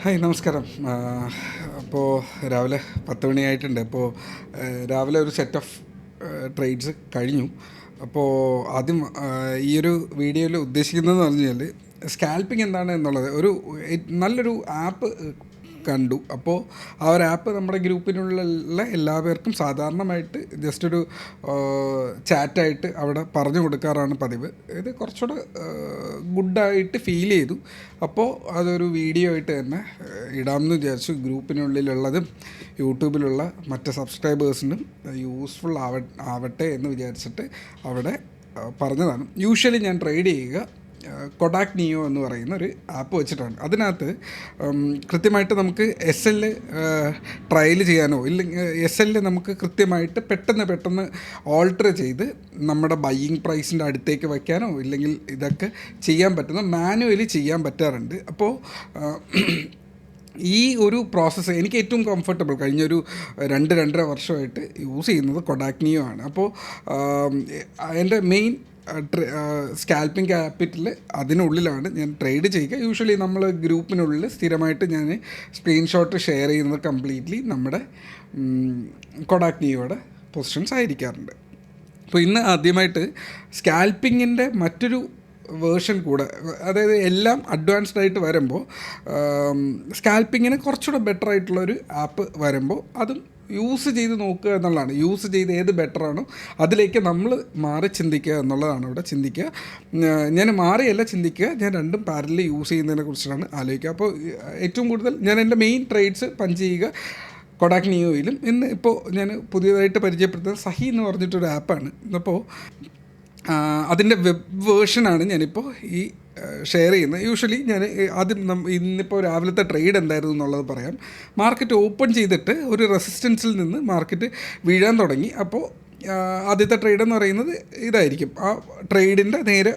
Hi നമസ്കാരം. അപ്പോൾ രാവിലെ 10 മണിയായിട്ടുണ്ട്. അപ്പോൾ രാവിലെ ഒരു സെറ്റ് ഓഫ് ട്രേഡ്സ് കഴിഞ്ഞു. അപ്പോൾ ആദ്യം ഈ ഒരു വീഡിയോയിൽ ഉദ്ദേശിക്കുന്നതെന്ന് പറഞ്ഞു കഴിഞ്ഞാൽ സ്കാൽപ്പിംഗ് എന്താണ് എന്നുള്ളത് നല്ലൊരു ആപ്പ് കണ്ടു. അപ്പോൾ ആ ഒരു ആപ്പ് നമ്മുടെ ഗ്രൂപ്പിനുള്ള എല്ലാവർക്കും സാധാരണമായിട്ട് ജസ്റ്റ് ഒരു ചാറ്റായിട്ട് അവിടെ പറഞ്ഞു കൊടുക്കാറാണ് പതിവ്. ഇത് കുറച്ചുകൂടെ ഗുഡായിട്ട് ഫീൽ ചെയ്തു. അപ്പോൾ അതൊരു വീഡിയോ ആയിട്ട് തന്നെ ഇടാമെന്ന് വിചാരിച്ചു. ഗ്രൂപ്പിനുള്ളിലുള്ളതും യൂട്യൂബിലുള്ള മറ്റ് സബ്സ്ക്രൈബേഴ്സിനും യൂസ്ഫുൾ ആവട്ടെ എന്ന് വിചാരിച്ചിട്ട് അവിടെ പറഞ്ഞതാണ്. യൂഷ്വലി ഞാൻ ട്രേഡ് ചെയ്യുക കൊഡാക് നിയോ എന്ന് പറയുന്ന ഒരു ആപ്പ് വെച്ചിട്ടാണ്. അതിനകത്ത് കൃത്യമായിട്ട് നമുക്ക് എസ് എൽ ട്രയൽ ചെയ്യാനോ ഇല്ലെങ്കിൽ എസ് എല്ലിൽ നമുക്ക് കൃത്യമായിട്ട് പെട്ടെന്ന് ഓൾട്ടർ ചെയ്ത് നമ്മുടെ ബയ്യിങ് പ്രൈസിൻ്റെ അടുത്തേക്ക് വയ്ക്കാനോ ഇല്ലെങ്കിൽ ഇതൊക്കെ ചെയ്യാൻ പറ്റുന്ന മാനുവലി ചെയ്യാൻ പറ്റാറുണ്ട്. അപ്പോൾ ഈ ഒരു പ്രോസസ്സ് എനിക്ക് ഏറ്റവും കംഫർട്ടബിൾ കഴിഞ്ഞൊരു 2-2.5 വർഷമായിട്ട് യൂസ് ചെയ്യുന്നത് കൊഡാക് നിയോ ആണ്. അപ്പോൾ എൻ്റെ മെയിൻ സ്കാൽപ്പിംഗ് ക്യാപിറ്റൽ അതിനുള്ളിലാണ് ഞാൻ ട്രേഡ് ചെയ്യുക. യൂഷ്വലി നമ്മൾ ഗ്രൂപ്പിനുള്ളിൽ സ്ഥിരമായിട്ട് ഞാൻ സ്ക്രീൻഷോട്ട് ഷെയർ ചെയ്യുന്നത് കംപ്ലീറ്റ്ലി നമ്മുടെ കൊഡാക് നിയോയുടെ പൊസിഷൻസ് ആയിരിക്കാറുണ്ട്. അപ്പോൾ ഇന്ന് ആദ്യമായിട്ട് സ്കാൽപ്പിങ്ങിൻ്റെ മറ്റൊരു വേർഷൻ കൂടെ, അതായത് എല്ലാം അഡ്വാൻസ്ഡ് ആയിട്ട് വരുമ്പോൾ സ്കാൽപ്പിങ്ങിന് കുറച്ചുകൂടെ ബെറ്റർ ആയിട്ടുള്ളൊരു ആപ്പ് വരുമ്പോൾ അതും യൂസ് ചെയ്ത് നോക്കുക എന്നുള്ളതാണ്. യൂസ് ചെയ്ത് ഏത് ബെറ്ററാണോ അതിലേക്ക് നമ്മൾ മാറി ചിന്തിക്കുക എന്നുള്ളതാണ് ഇവിടെ ചിന്തിക്കുക. ഞാൻ മാറിയല്ല ചിന്തിക്കുക, ഞാൻ രണ്ടും പാരലൽ യൂസ് ചെയ്യുന്നതിനെ കുറിച്ചാണ് ആലോചിക്കുക. അപ്പോൾ ഏറ്റവും കൂടുതൽ ഞാൻ എൻ്റെ മെയിൻ ട്രേഡ്സ് പഞ്ച് ചെയ്യുക കൊഡാക് നിയോയിലും. ഇന്ന് ഇപ്പോൾ ഞാൻ പുതിയതായിട്ട് പരിചയപ്പെടുത്തുന്നത് സഹി എന്ന് പറഞ്ഞിട്ടൊരു ആപ്പാണ്. അപ്പോൾ അതിൻ്റെ വെബ് വേർഷനാണ് ഞാനിപ്പോൾ ഈ ഷെയർ ചെയ്യുന്നത്. യൂഷ്വലി ഞാൻ ആദ്യം ഇന്നിപ്പോൾ രാവിലത്തെ ട്രേഡ് എന്തായിരുന്നു എന്നുള്ളത് പറയാം. മാർക്കറ്റ് ഓപ്പൺ ചെയ്തിട്ട് ഒരു റെസിസ്റ്റൻസിൽ നിന്ന് മാർക്കറ്റ് വീഴാൻ തുടങ്ങി. അപ്പോൾ ആദ്യത്തെ ട്രേഡ് എന്ന് പറയുന്നത് ഇതായിരിക്കും. ആ ട്രേഡിൻ്റെ നേരെ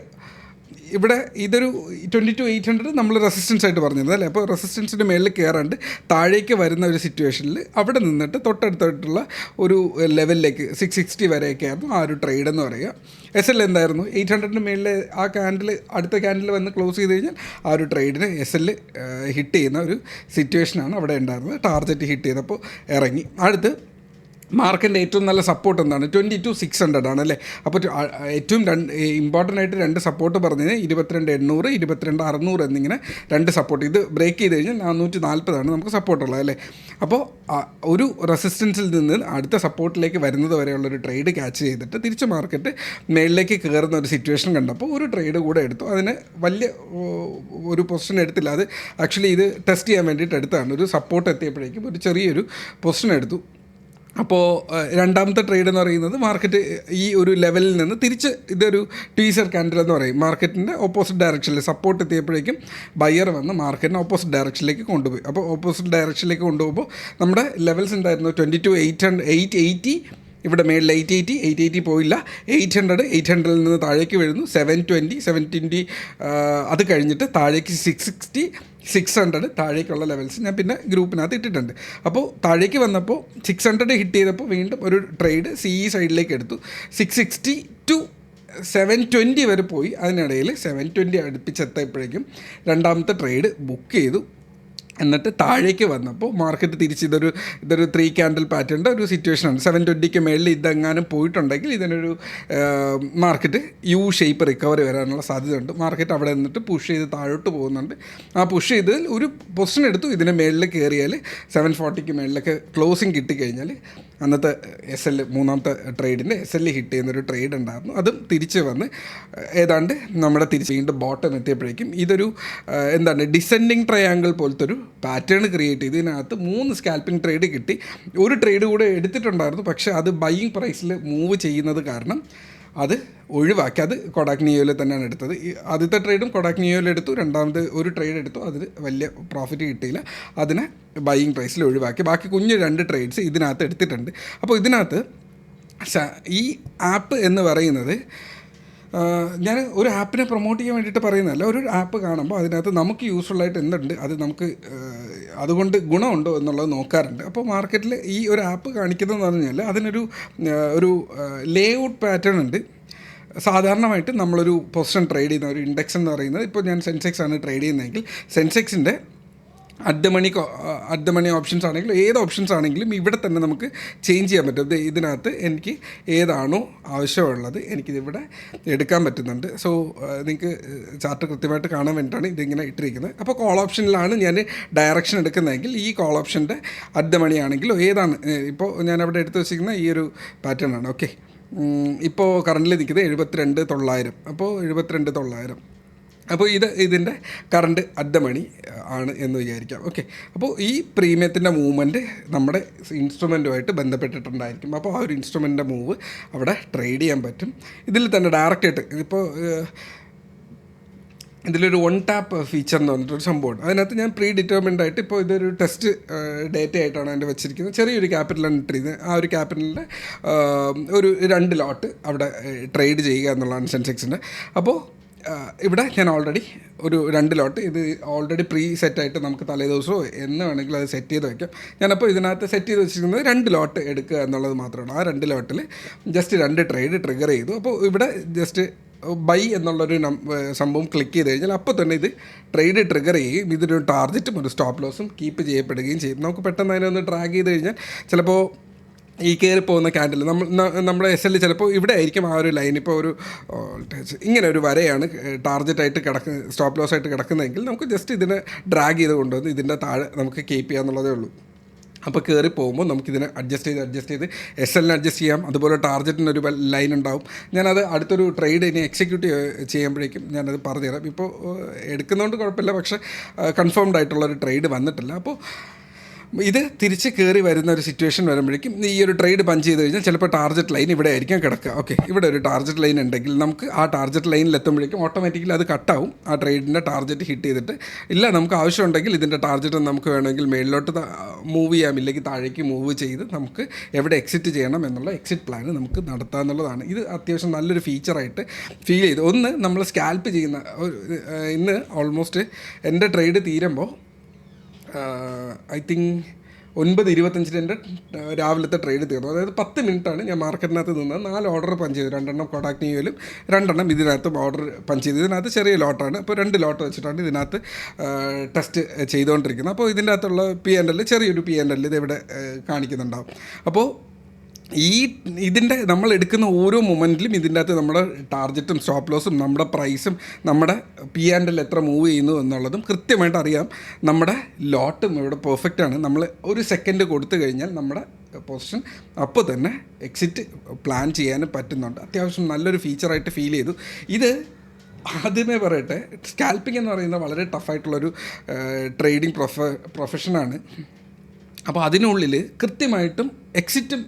ഇവിടെ ഇതൊരു 22,800 നമ്മൾ റെസിസ്റ്റൻസ് ആയിട്ട് പറഞ്ഞിരുന്നത് അല്ലേ. അപ്പോൾ റെസിസ്റ്റൻസിൻ്റെ മേളിൽ കയറാണ്ട് താഴേക്ക് വരുന്ന ഒരു സിറ്റുവേഷനിൽ അവിടെ നിന്നിട്ട് തൊട്ടടുത്തായിട്ടുള്ള ഒരു ലെവലിലേക്ക് 660 വരെയൊക്കെയായിരുന്നു ആ ഒരു ട്രേഡ് എന്ന് പറയുക. എസ് എൽ എന്തായിരുന്നു 800 മേളിൽ ആ അടുത്ത ക്യാൻഡിൽ വന്ന് ക്ലോസ് ചെയ്ത് കഴിഞ്ഞാൽ ആ ഒരു ട്രേഡിന് എസ് എൽ ഹിറ്റ് ചെയ്യുന്ന ഒരു സിറ്റുവേഷനാണ് അവിടെ ഉണ്ടായിരുന്നത്. ടാർഗറ്റ് ഹിറ്റ് ചെയ്തപ്പോൾ ഇറങ്ങി. അടുത്ത് മാർക്കറ്റിൻ്റെ ഏറ്റവും നല്ല സപ്പോർട്ട് എന്താണ് 22,600 ആണ് അല്ലേ. അപ്പോൾ ഏറ്റവും ഇമ്പോർട്ടൻ്റ് ആയിട്ട് 2 സപ്പോർട്ട് പറഞ്ഞത് 22,800 22,600 എന്നിങ്ങനെ 2 സപ്പോർട്ട്. ഇത് ബ്രേക്ക് ചെയ്ത് കഴിഞ്ഞാൽ 440 നമുക്ക് സപ്പോർട്ടുള്ളത് അല്ലേ. അപ്പോൾ ഒരു റെസിസ്റ്റൻസിൽ നിന്ന് അടുത്ത സപ്പോർട്ടിലേക്ക് വരുന്നത് വരെയുള്ളൊരു ട്രേഡ് ക്യാച്ച് ചെയ്തിട്ട് തിരിച്ച് മാർക്കറ്റ് മേളിലേക്ക് കയറുന്ന ഒരു സിറ്റുവേഷൻ കണ്ടപ്പോൾ ഒരു ട്രേഡ് കൂടെ എടുത്തു. അതിന് വലിയ ഒരു പൊസിഷൻ എടുത്തില്ല. അത് ആക്ച്വലി ഇത് ടെസ്റ്റ് ചെയ്യാൻ വേണ്ടിയിട്ട് എടുത്തതാണ്. ഒരു സപ്പോർട്ട് എത്തിയപ്പോഴേക്കും ഒരു ചെറിയൊരു പൊസിഷൻ എടുത്തു. അപ്പോൾ രണ്ടാമത്തെ ട്രേഡ് എന്ന് പറയുന്നത് മാർക്കറ്റ് ഈ ഒരു ലെവലിൽ നിന്ന് തിരിച്ച് ഇതൊരു ടീസർ ക്യാൻഡിൽ എന്ന് പറയും. മാർക്കറ്റിൻ്റെ ഓപ്പോസിറ്റ് ഡയറക്ഷനിൽ സപ്പോർട്ട് എത്തിയപ്പോഴേക്കും ബയ്യർ വന്ന് മാർക്കറ്റിനെ ഓപ്പോസിറ്റ് ഡയറക്ഷനിലേക്ക് കൊണ്ടുപോയി. അപ്പോൾ ഓപ്പോസിറ്റ് ഡയറക്ഷനിലേക്ക് കൊണ്ടുപോകുമ്പോൾ നമ്മുടെ ലെവൽസ് ഉണ്ടായിരുന്നു 22,880 ഇവിടെ മേളിൽ 880 പോയില്ല. 800 നിന്ന് താഴേക്ക് വീഴുന്നു. 720 അത് കഴിഞ്ഞിട്ട് താഴേക്ക് 660 600 താഴേക്കുള്ള ലെവൽസ് ഞാൻ പിന്നെ ഗ്രൂപ്പിനകത്ത് ഇട്ടിട്ടുണ്ട്. അപ്പോൾ താഴേക്ക് വന്നപ്പോൾ 600 ഹിറ്റ് ചെയ്തപ്പോൾ വീണ്ടും ഒരു ട്രേഡ് സൈഡിലേക്ക് എടുത്തു. 660 to 720 വരെ പോയി. അതിനിടയിൽ 720 അടുപ്പിച്ചെത്തപ്പോഴേക്കും രണ്ടാമത്തെ ട്രേഡ് ബുക്ക് ചെയ്തു. എന്നിട്ട് താഴേക്ക് വന്നപ്പോൾ മാർക്കറ്റ് തിരിച്ച് ഇതൊരു 3 ക്യാൻഡിൽ പാറ്റേണിൻ്റെ ഒരു സിറ്റുവേഷനാണ്. 720 മേളിൽ ഇതെങ്ങാനും പോയിട്ടുണ്ടെങ്കിൽ ഇതിനൊരു മാർക്കറ്റ് യു ഷേപ്പ് റിക്കവറി വരാനുള്ള സാധ്യതയുണ്ട്. മാർക്കറ്റ് അവിടെ നിന്നിട്ട് പുഷ് ചെയ്ത് താഴോട്ട് പോകുന്നുണ്ട്. ആ പുഷ് ചെയ്തതിൽ ഒരു പൊസിഷൻ എടുത്തു. ഇതിന് മേളിൽ കയറിയാൽ 740 മേളിലൊക്കെ ക്ലോസിങ് കിട്ടിക്കഴിഞ്ഞാൽ അന്നത്തെ എസ് എൽ മൂന്നാമത്തെ ട്രേഡിൻ്റെ എസ് എൽ ഹിറ്റ് ചെയ്യുന്നൊരു ട്രേഡ് ഉണ്ടായിരുന്നു. അതും തിരിച്ച് വന്ന് ഏതാണ്ട് നമ്മുടെ തിരിച്ച് വീണ്ടും ബോട്ടം എത്തിയപ്പോഴേക്കും ഇതൊരു ഡിസെൻഡിങ് ട്രയാങ്കിൾ പോലത്തെ ഒരു പാറ്റേൺ ക്രിയേറ്റ് ചെയ്ത് ഇതിനകത്ത് 3 സ്കാൽപ്പിംഗ് ട്രേഡ് കിട്ടി. ഒരു ട്രേഡ് കൂടെ എടുത്തിട്ടുണ്ടായിരുന്നു, പക്ഷേ അത് ബയ്യിങ് പ്രൈസിൽ മൂവ് ചെയ്യുന്നത് കാരണം അത് ഒഴിവാക്കി. അത് കൊഡാക് നിയോയിൽ തന്നെയാണ് എടുത്തത്. ആദ്യത്തെ ട്രേഡും കൊഡാക് നിയോയിൽ എടുത്തു. രണ്ടാമത് ഒരു ട്രേഡ് എടുത്തു, അതിൽ വലിയ പ്രോഫിറ്റ് കിട്ടിയില്ല. അതിനെ ബയ്യിങ് പ്രൈസിൽ ഒഴിവാക്കി. ബാക്കി കുഞ്ഞ് 2 ട്രേഡ്സ് ഇതിനകത്ത് എടുത്തിട്ടുണ്ട്. അപ്പോൾ ഇതിനകത്ത് ഈ ആപ്പ് എന്ന് പറയുന്നത് ഞാൻ ഒരു ആപ്പിനെ പ്രൊമോട്ട് ചെയ്യാൻ വേണ്ടിയിട്ട് പറയുന്നതല്ല. ഒരു ആപ്പ് കാണുമ്പോൾ അതിനകത്ത് നമുക്ക് യൂസ്ഫുള്ളായിട്ട് എന്തുണ്ട്, അത് നമുക്ക് അതുകൊണ്ട് ഗുണമുണ്ടോ എന്നുള്ളത് നോക്കാറുണ്ട്. അപ്പോൾ മാർക്കറ്റിൽ ഈ ഒരു ആപ്പ് കാണിക്കുന്നതെന്ന് പറഞ്ഞാൽ അതിനൊരു ലേ ഔട്ട് പാറ്റേൺ ഉണ്ട്. സാധാരണമായിട്ട് നമ്മളൊരു പൊസിഷൻ ട്രേഡ് ചെയ്യുന്ന ഒരു ഇൻഡെക്സ് എന്ന് പറയുന്നത്, ഇപ്പോൾ ഞാൻ സെൻസെക്സ് ആണ് ട്രേഡ് ചെയ്യുന്നതെങ്കിൽ സെൻസെക്സിൻ്റെ അറ്റ് ദ മണി ഓപ്ഷൻസ് ആണെങ്കിലും ഏത് ഓപ്ഷൻസ് ആണെങ്കിലും ഇവിടെ തന്നെ നമുക്ക് ചേഞ്ച് ചെയ്യാൻ പറ്റും. ഇതിനകത്ത് എനിക്ക് ഏതാണോ ആവശ്യമുള്ളത് എനിക്കിതിവിടെ എടുക്കാൻ പറ്റുന്നുണ്ട്. സോ നിങ്ങൾക്ക് ചാർട്ട് കൃത്യമായിട്ട് കാണാൻ വേണ്ടിയിട്ടാണ് ഇതിങ്ങനെ ഇട്ടിരിക്കുന്നത്. അപ്പോൾ കോൾ ഓപ്ഷനിലാണ് ഞാൻ ഡയറക്ഷൻ എടുക്കുന്നതെങ്കിൽ ഈ കോൾ ഓപ്ഷൻ്റെ അറ്റ് ദ മണി ആണെങ്കിലോ ഏതാണ്, ഇപ്പോൾ ഞാൻ അവിടെ എടുത്ത് വെച്ചിരിക്കുന്ന ഈ ഒരു പാറ്റേൺ ആണ്. ഓക്കെ, ഇപ്പോൾ കറണ്ടിൽ നിൽക്കുന്നത് 72,900. അപ്പോൾ 72,900. അപ്പോൾ ഇതിൻ്റെ കറണ്ട് അറ്റ് ദ മണി ആണ് എന്ന് വിചാരിക്കാം. ഓക്കെ, അപ്പോൾ ഈ പ്രീമിയത്തിൻ്റെ മൂവ്മെൻറ്റ് നമ്മുടെ ഇൻസ്ട്രുമെൻറ്റുമായിട്ട് ബന്ധപ്പെട്ടിട്ടുണ്ടായിരിക്കും. അപ്പോൾ ആ ഒരു ഇൻസ്ട്രുമെൻറ്റിൻ്റെ മൂവ് അവിടെ ട്രേഡ് ചെയ്യാൻ പറ്റും. ഇതിൽ തന്നെ ഡയറക്റ്റായിട്ട് ഇപ്പോൾ ഇതിലൊരു വൺ ടാപ്പ് ഫീച്ചർ എന്ന് പറഞ്ഞിട്ടൊരു സംഭവമുണ്ട്. അതിനകത്ത് ഞാൻ പ്രീ ഡിറ്റർമിൻഡ് ആയിട്ട് ഇപ്പോൾ ഇതൊരു ടെസ്റ്റ് ഡേറ്റ ആയിട്ടാണ് എൻ്റെ വെച്ചിരിക്കുന്നത്. ചെറിയൊരു ക്യാപിറ്റലാണ് ഇട്ടിരുന്നത്. ആ ഒരു ക്യാപിറ്റലിൻ്റെ ഒരു 2 ലോട്ട് അവിടെ ട്രേഡ് ചെയ്യുക എന്നുള്ളതാണ് സെൻസെക്സിൻ്റെ. അപ്പോൾ ഇവിടെ ഞാൻ ഓൾറെഡി ഒരു 2 ലോട്ട് ഇത് ഓൾറെഡി പ്രീ സെറ്റായിട്ട് നമുക്ക് തലേ ദിവസമോ എന്ന് വേണമെങ്കിൽ അത് സെറ്റ് ചെയ്ത് വയ്ക്കാം. ഞാനപ്പോൾ ഇതിനകത്ത് സെറ്റ് ചെയ്ത് വെച്ചിരിക്കുന്നത് 2 ലോട്ട് എടുക്കുക എന്നുള്ളത് മാത്രമാണ്. ആ 2 ലോട്ടിൽ ജസ്റ്റ് 2 ട്രേഡ് ട്രിഗർ ചെയ്തു. അപ്പോൾ ഇവിടെ ജസ്റ്റ് ബൈ എന്നുള്ളൊരു സംഭവം ക്ലിക്ക് ചെയ്ത് കഴിഞ്ഞാൽ അപ്പോൾ തന്നെ ഇത് ട്രേഡ് ട്രിഗർ ചെയ്യുകയും ഇതിനൊരു ടാർജറ്റും ഒരു സ്റ്റോപ്പ് ലോസും കീപ്പ് ചെയ്യപ്പെടുകയും ചെയ്യും. നമുക്ക് പെട്ടെന്ന് അതിനൊന്ന് ട്രാക്ക് ചെയ്ത് കഴിഞ്ഞാൽ ചിലപ്പോൾ ഈ കയറി പോകുന്ന ക്യാൻഡിൽ നമ്മുടെ SL ചിലപ്പോൾ ഇവിടെ ആയിരിക്കും ആ ഒരു ലൈൻ. ഇപ്പോൾ ഒരു ഇങ്ങനെ ഒരു വരയാണ് ടാർജറ്റായിട്ട് സ്റ്റോപ്പ് ലോസ് ആയിട്ട് കിടക്കുന്നതെങ്കിൽ നമുക്ക് ജസ്റ്റ് ഇതിനെ ഡ്രാഗ് ചെയ്ത് കൊണ്ടുവന്ന് ഇതിൻ്റെ താഴെ നമുക്ക് കീപ്പ് ചെയ്യാന്നുള്ളതേ ഉള്ളൂ. അപ്പോൾ കയറി പോകുമ്പോൾ നമുക്കിതിനെ അഡ്ജസ്റ്റ് ചെയ്ത് SL അഡ്ജസ്റ്റ് ചെയ്യാം. അതുപോലെ ടാർജറ്റിനൊരു ലൈൻ ഉണ്ടാവും. ഞാനത് അടുത്തൊരു ട്രേഡ് ഇനി എക്സിക്യൂട്ട് ചെയ്യുമ്പോഴേക്കും ഞാനത് പറഞ്ഞുതരാം. ഇപ്പോൾ എടുക്കുന്നതുകൊണ്ട് കുഴപ്പമില്ല, പക്ഷേ കൺഫേംഡ് ആയിട്ടുള്ളൊരു ട്രേഡ് വന്നിട്ടില്ല. അപ്പോൾ ഇത് തിരിച്ച് കയറി വരുന്ന ഒരു സിറ്റുവേഷൻ വരുമ്പോഴേക്കും ഈ ഒരു ട്രേഡ് പഞ്ച് ചെയ്ത് കഴിഞ്ഞാൽ ചിലപ്പോൾ ടാർജറ്റ് ലൈൻ ഇവിടെ ആയിരിക്കും കിടക്കുക. ഓക്കെ, ഇവിടെ ഒരു ടാർജറ്റ് ലൈൻ ഉണ്ടെങ്കിൽ നമുക്ക് ആ ടാർജറ്റ് ലൈനിൽ എത്തുമ്പോഴേക്കും ഓട്ടോമാറ്റിക്കലി അത് കട്ടാവും. ആ ട്രേഡിൻ്റെ ടാർജറ്റ് ഹിറ്റ് ചെയ്തിട്ട് ഇല്ല നമുക്ക് ആവശ്യമുണ്ടെങ്കിൽ ഇതിൻ്റെ ടാർജറ്റ് നമുക്ക് വേണമെങ്കിൽ മേളിലോട്ട് മൂവ് ചെയ്യാം, ഇല്ലെങ്കിൽ താഴേക്ക് മൂവ് ചെയ്ത് നമുക്ക് എവിടെ എക്സിറ്റ് ചെയ്യണം എന്നുള്ള എക്സിറ്റ് പ്ലാൻ നമുക്ക് നടത്താമെന്നുള്ളതാണ്. ഇത് അത്യാവശ്യം നല്ലൊരു ഫീച്ചറായിട്ട് ഫീൽ ചെയ്തു. ഒന്ന് നമ്മൾ സ്കാൽപ്പ് ചെയ്യുന്ന ഇന്ന് ഓൾമോസ്റ്റ് എൻ്റെ ട്രേഡ് തീരുമ്പോൾ ഐ തിങ്ക് 9:25 എൻ്റെ രാവിലത്തെ ട്രേഡ് തീർന്നു. അതായത് 10 മിനിറ്റാണ് ഞാൻ മാർക്കറ്റിനകത്ത് നിന്നത്. 4 ഓർഡർ പഞ്ച് ചെയ്തു. 2 കൊടാക് നിയോയിലും 2 ഇതിനകത്തും ഓർഡർ പഞ്ച് ചെയ്തു. ഇതിനകത്ത് ചെറിയ ലോട്ടാണ്. അപ്പോൾ 2 ലോട്ട് വെച്ചിട്ടാണ് ഇതിനകത്ത് ടെസ്റ്റ് ചെയ്തുകൊണ്ടിരിക്കുന്നത്. അപ്പോൾ ഇതിൻ്റെ അകത്തുള്ള P&L ചെറിയൊരു P&L ഇതിവിടെ കാണിക്കുന്നുണ്ടാവും. അപ്പോൾ ഇതിൻ്റെ നമ്മൾ എടുക്കുന്ന ഓരോ മൊമെൻറ്റിലും ഇതിൻ്റെ അകത്ത് നമ്മുടെ ടാർജറ്റും സ്റ്റോപ്പ് ലോസും നമ്മുടെ പ്രൈസും നമ്മുടെ P&L എത്ര മൂവ് ചെയ്യുന്നു എന്നുള്ളതും കൃത്യമായിട്ട് അറിയാം. നമ്മുടെ ലോട്ടും ഇവിടെ പെർഫെക്റ്റാണ്. നമ്മൾ ഒരു സെക്കൻഡ് കൊടുത്തു കഴിഞ്ഞാൽ നമ്മുടെ പൊസിഷൻ അപ്പോൾ തന്നെ എക്സിറ്റ് പ്ലാൻ ചെയ്യാനും പറ്റുന്നുണ്ട്. അത്യാവശ്യം നല്ലൊരു ഫീച്ചറായിട്ട് ഫീൽ ചെയ്തു. ഇത് ആദ്യമേ പറയട്ടെ, സ്കാൽപ്പിംഗ് എന്ന് പറയുന്നത് വളരെ ടഫായിട്ടുള്ളൊരു ട്രേഡിംഗ് പ്രൊഫഷനാണ്. അപ്പോൾ അതിനുള്ളിൽ കൃത്യമായിട്ടും എക്സിറ്റും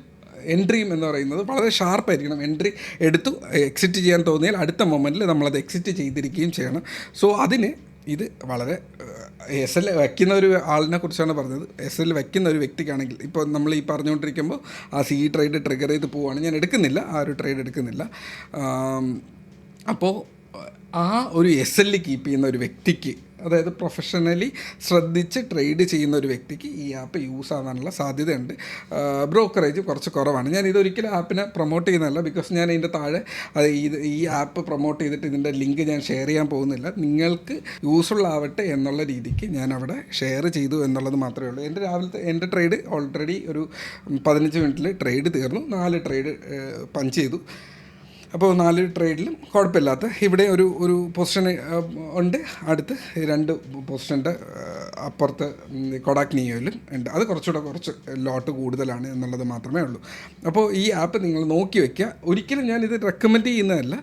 എൻട്രിയും എന്ന് പറയുന്നത് വളരെ ഷാർപ്പായിരിക്കണം. എൻട്രി എടുത്തു എക്സിറ്റ് ചെയ്യാൻ തോന്നിയാൽ അടുത്ത മൊമെൻറ്റിൽ നമ്മളത് എക്സിറ്റ് ചെയ്തിരിക്കുകയും ചെയ്യണം. സോ അതിന് ഇത് വളരെ SL വയ്ക്കുന്ന ഒരു ആളിനെ കുറിച്ചാണ് പറഞ്ഞത്. SL വയ്ക്കുന്ന ഒരു വ്യക്തിക്കാണെങ്കിൽ ഇപ്പോൾ നമ്മൾ ഈ പറഞ്ഞുകൊണ്ടിരിക്കുമ്പോൾ ആ ട്രേഡ് ട്രിഗർ ചെയ്ത് പോവുകയാണ്. ഞാൻ എടുക്കുന്നില്ല, ആ ഒരു ട്രേഡ് എടുക്കുന്നില്ല. അപ്പോൾ ആ ഒരു SL കീപ്പ് ചെയ്യുന്ന ഒരു വ്യക്തിക്ക്, അതായത് പ്രൊഫഷണലി ശ്രദ്ധിച്ച് ട്രേഡ് ചെയ്യുന്ന ഒരു വ്യക്തിക്ക് ഈ ആപ്പ് യൂസ് ആവാനുള്ള സാധ്യതയുണ്ട്. ബ്രോക്കറേജ് കുറച്ച് കുറവാണ്. ഞാൻ ഇതൊരിക്കലും ആപ്പിനെ പ്രൊമോട്ട് ചെയ്യുന്നതല്ല, ബിക്കോസ് ഞാൻ ഇതിൻ്റെ താഴെ ഈ ആപ്പ് പ്രൊമോട്ട് ചെയ്തിട്ട് ഇതിൻ്റെ ലിങ്ക് ഞാൻ ഷെയർ ചെയ്യാൻ പോകുന്നില്ല. നിങ്ങൾക്ക് യൂസ്ഫുൾ ആവട്ടെ എന്നുള്ള രീതിക്ക് ഞാൻ അവിടെ ഷെയർ ചെയ്തു എന്നുള്ളത് മാത്രമേ ഉള്ളൂ. എൻ്റെ ട്രേഡ് ഓൾറെഡി ഒരു 15 മിനിറ്റിൽ ട്രേഡ് തീർന്നു. 4 ട്രേഡ് പഞ്ച് ചെയ്തു. അപ്പോൾ 4 ട്രേഡിലും കുഴപ്പമില്ലാത്ത ഇവിടെ ഒരു പൊസിഷൻ ഉണ്ട്. അടുത്ത് 2 പൊസിഷൻ്റെ അപ്പുറത്ത് കൊടാക് നിയോയിലും ഉണ്ട്. അത് കുറച്ച് ലോട്ട് കൂടുതലാണ് എന്നുള്ളത് മാത്രമേ ഉള്ളൂ. അപ്പോൾ ഈ ആപ്പ് നിങ്ങൾ നോക്കി വയ്ക്കുക. ഒരിക്കലും ഞാനിത് റെക്കമെൻഡ് ചെയ്യുന്നതല്ല,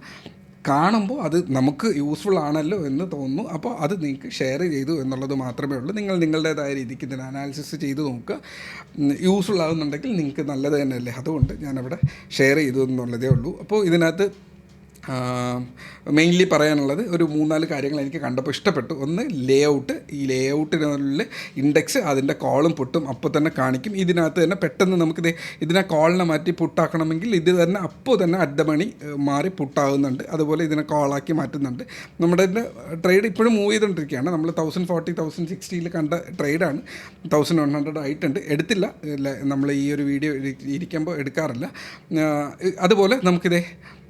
കാണുമ്പോൾ അത് നമുക്ക് യൂസ്ഫുൾ ആണല്ലോ എന്ന് തോന്നുന്നു. അപ്പോൾ അത് നിങ്ങൾക്ക് ഷെയർ ചെയ്തു എന്നുള്ളത് മാത്രമേ ഉള്ളൂ. നിങ്ങളുടേതായ രീതിക്ക് ഇതിന് അനാലിസിസ് ചെയ്ത് നോക്കുക. യൂസ്ഫുൾ ആകുന്നുണ്ടെങ്കിൽ നിങ്ങൾക്ക് നല്ലത് തന്നെയല്ലേ, അതുകൊണ്ട് ഞാനവിടെ ഷെയർ ചെയ്തു എന്നുള്ളതേ ഉള്ളൂ. അപ്പോൾ ഇതിനകത്ത് മെയിൻലി പറയാനുള്ളത് ഒരു 3-4 കാര്യങ്ങൾ എനിക്ക് കണ്ടപ്പോൾ ഇഷ്ടപ്പെട്ടു. ഒന്ന് ലേഔട്ട്. ഈ ലേഔട്ടിനുള്ളിൽ ഇൻഡെക്സ് അതിൻ്റെ കോളും പുട്ടും അപ്പോൾ തന്നെ കാണിക്കും. ഇതിനകത്ത് തന്നെ പെട്ടെന്ന് നമുക്കിത് ഇതിനെ കോളിനെ മാറ്റി പുട്ടാക്കണമെങ്കിൽ ഇത് തന്നെ അപ്പോൾ തന്നെ അറ്റ് ദ മണി മാറി പുട്ടാകുന്നുണ്ട്. അതുപോലെ ഇതിനെ കോളാക്കി മാറ്റുന്നുണ്ട്. നമ്മുടെ ട്രേഡ് ഇപ്പോഴും മൂവ് ചെയ്തുകൊണ്ടിരിക്കുകയാണ്. നമ്മൾ 1040 1060 കണ്ട ട്രേഡാണ്. 1100 ആയിട്ടുണ്ട്. എടുത്തില്ല, നമ്മൾ ഈ ഒരു വീഡിയോ ഇരിക്കുമ്പോൾ എടുക്കാറില്ല. അതുപോലെ നമുക്കിതേ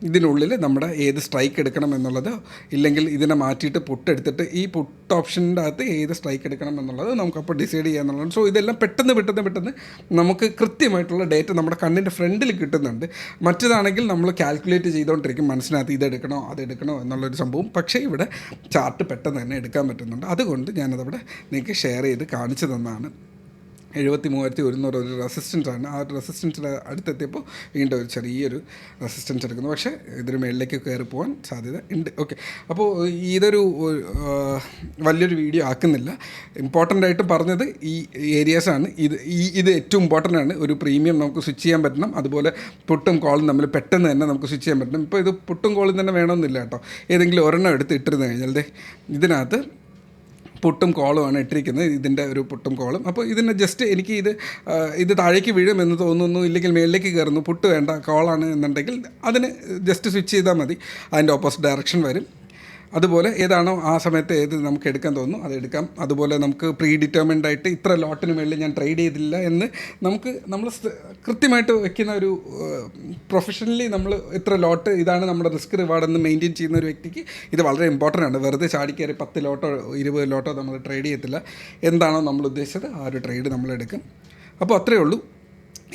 ഇതിനുള്ളിൽ നമ്മുടെ ഏത് സ്ട്രൈക്ക് എടുക്കണം എന്നുള്ളത്, ഇല്ലെങ്കിൽ ഇതിനെ മാറ്റിയിട്ട് പുട്ട് എടുത്തിട്ട് ഈ പുട്ട് ഓപ്ഷൻ്റെ അകത്ത് ഏത് സ്ട്രൈക്ക് എടുക്കണം എന്നുള്ളത് നമുക്കപ്പോൾ ഡിസൈഡ് ചെയ്യാന്നുള്ളതാണ്. സോ ഇതെല്ലാം പെട്ടെന്ന് നമുക്ക് കൃത്യമായിട്ടുള്ള ഡേറ്റ നമ്മുടെ കണ്ണിൻ്റെ ഫ്രണ്ടിൽ കിട്ടുന്നുണ്ട്. മറ്റേതാണെങ്കിൽ നമ്മൾ കാൽക്കുലേറ്റ് ചെയ്തുകൊണ്ടിരിക്കും മനസ്സിനകത്ത് ഇതെടുക്കണോ അതെടുക്കണോ എന്നുള്ളൊരു സംഭവം. പക്ഷേ ഇവിടെ ചാർട്ട് പെട്ടെന്ന് തന്നെ എടുക്കാൻ പറ്റുന്നുണ്ട്. അതുകൊണ്ട് ഞാനതവിടെ നിങ്ങൾക്ക് ഷെയർ ചെയ്ത് കാണിച്ചു തന്നതാണ്. 73,100 ഒരു റെസിസ്റ്റൻസാണ്. ആ ഒരു റെസിസ്റ്റൻസിൻ്റെ അടുത്തെത്തിയപ്പോൾ വീണ്ടും ഒരു ചെറിയൊരു റെസിസ്റ്റൻസ് എടുക്കുന്നു. പക്ഷേ ഇതിന് മേളിലേക്ക് കയറി പോകാൻ സാധ്യത ഉണ്ട്. ഓക്കെ, അപ്പോൾ ഇതൊരു വലിയൊരു വീഡിയോ ആക്കുന്നില്ല. ഇമ്പോർട്ടൻ്റ് ആയിട്ട് പറഞ്ഞത് ഈ ഏരിയാസാണ്. ഇത് ഏറ്റവും ഇമ്പോർട്ടൻ്റ് ആണ്. ഒരു പ്രീമിയം നമുക്ക് സ്വിച്ച് ചെയ്യാൻ പറ്റണം. അതുപോലെ പുട്ടും കോളും തമ്മിൽ പെട്ടെന്ന് തന്നെ നമുക്ക് സ്വിച്ച് ചെയ്യാൻ പറ്റണം. ഇപ്പോൾ ഇത് പുട്ടും കോളും തന്നെ വേണമെന്നില്ല കേട്ടോ. ഏതെങ്കിലും ഒരെണ്ണം എടുത്ത് ഇട്ടിരുന്നു കഴിഞ്ഞാൽ ഇതിനകത്ത് പുട്ടും കോളുമാണ് ഇട്ടിരിക്കുന്നത്. ഇതിൻ്റെ ഒരു പുട്ടും കോളും. അപ്പോൾ ഇതിനെ ജസ്റ്റ് എനിക്ക് ഇത് താഴേക്ക് വീഴുമെന്ന് തോന്നുന്നു, ഇല്ലെങ്കിൽ മേളിലേക്ക് കയറുന്നു, പുട്ട് വേണ്ട കോളാണ് എന്നുണ്ടെങ്കിൽ അതിന് ജസ്റ്റ് സ്വിച്ച് ചെയ്താൽ മതി. അതിൻ്റെ ഓപ്പോസിറ്റ് ഡയറക്ഷൻ വരും. അതുപോലെ ഏതാണോ ആ സമയത്ത് ഏത് നമുക്ക് എടുക്കാൻ തോന്നുന്നു അത് എടുക്കാം. അതുപോലെ നമുക്ക് പ്രീ ഡിറ്റർമിൻഡ് ആയിട്ട് ഇത്ര ലോട്ടിന് മേളിൽ ഞാൻ ട്രേഡ് ചെയ്തില്ല എന്ന് നമ്മൾ കൃത്യമായിട്ട് വെക്കുന്ന ഒരു പ്രൊഫഷണലി നമ്മൾ ഇത്ര ലോട്ട് ഇതാണ് നമ്മുടെ റിസ്ക് റിവാർഡെന്ന് മെയിൻറ്റെയിൻ ചെയ്യുന്ന ഒരു വ്യക്തിക്ക് ഇത് വളരെ ഇമ്പോർട്ടൻ്റ് ആണ്. വെറുതെ ചാടിക്കയറി 10 ലോട്ടോ 20 ലോട്ടോ നമ്മൾ ട്രേഡ് ചെയ്യത്തില്ല. എന്താണോ നമ്മൾ ഉദ്ദേശിച്ചത് ആ ഒരു ട്രേഡ് നമ്മളെടുക്കും. അപ്പോൾ അത്രയേ ഉള്ളൂ.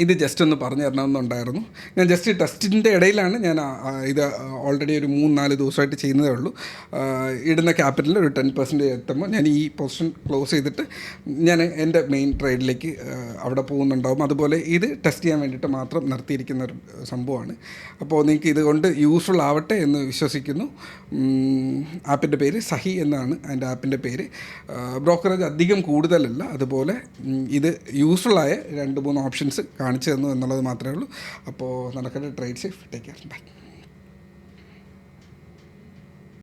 ഇത് ജസ്റ്റ് ഒന്ന് പറഞ്ഞു തരണമെന്നുണ്ടായിരുന്നു. ഞാൻ ജസ്റ്റ് ടെസ്റ്റിൻ്റെ ഇടയിലാണ് ഞാൻ ഇത് ഓൾറെഡി ഒരു 3-4 ദിവസമായിട്ട് ചെയ്യുന്നതേ ഉള്ളൂ. ഇടുന്ന ക്യാപിറ്റലിൽ ഒരു 10% എത്തുമ്പോൾ ഞാൻ ഈ പൊസിഷൻ ക്ലോസ് ചെയ്തിട്ട് ഞാൻ എൻ്റെ മെയിൻ ട്രേഡിലേക്ക് അവിടെ പോകുന്നുണ്ടാവും. അതുപോലെ ഇത് ടെസ്റ്റ് ചെയ്യാൻ വേണ്ടിയിട്ട് മാത്രം നിർത്തിയിരിക്കുന്ന ഒരു സംഭവമാണ്. അപ്പോൾ നിങ്ങൾക്ക് ഇതുകൊണ്ട് യൂസ്ഫുൾ ആവട്ടെ എന്ന് വിശ്വസിക്കുന്നു. ആപ്പിൻ്റെ പേര് സഹി എന്നാണ് അതിൻ്റെ ആപ്പിൻ്റെ പേര്. ബ്രോക്കറേജ് അധികം കൂടുതലല്ല. അതുപോലെ ഇത് യൂസ്ഫുള്ളായ 2-3 ഓപ്ഷൻസ് കാണിച്ചു തന്നു എന്നുള്ളത് മാത്രമേ ഉള്ളൂ. അപ്പോൾ നടക്കട്ടെ. Trade safe. Take care. By.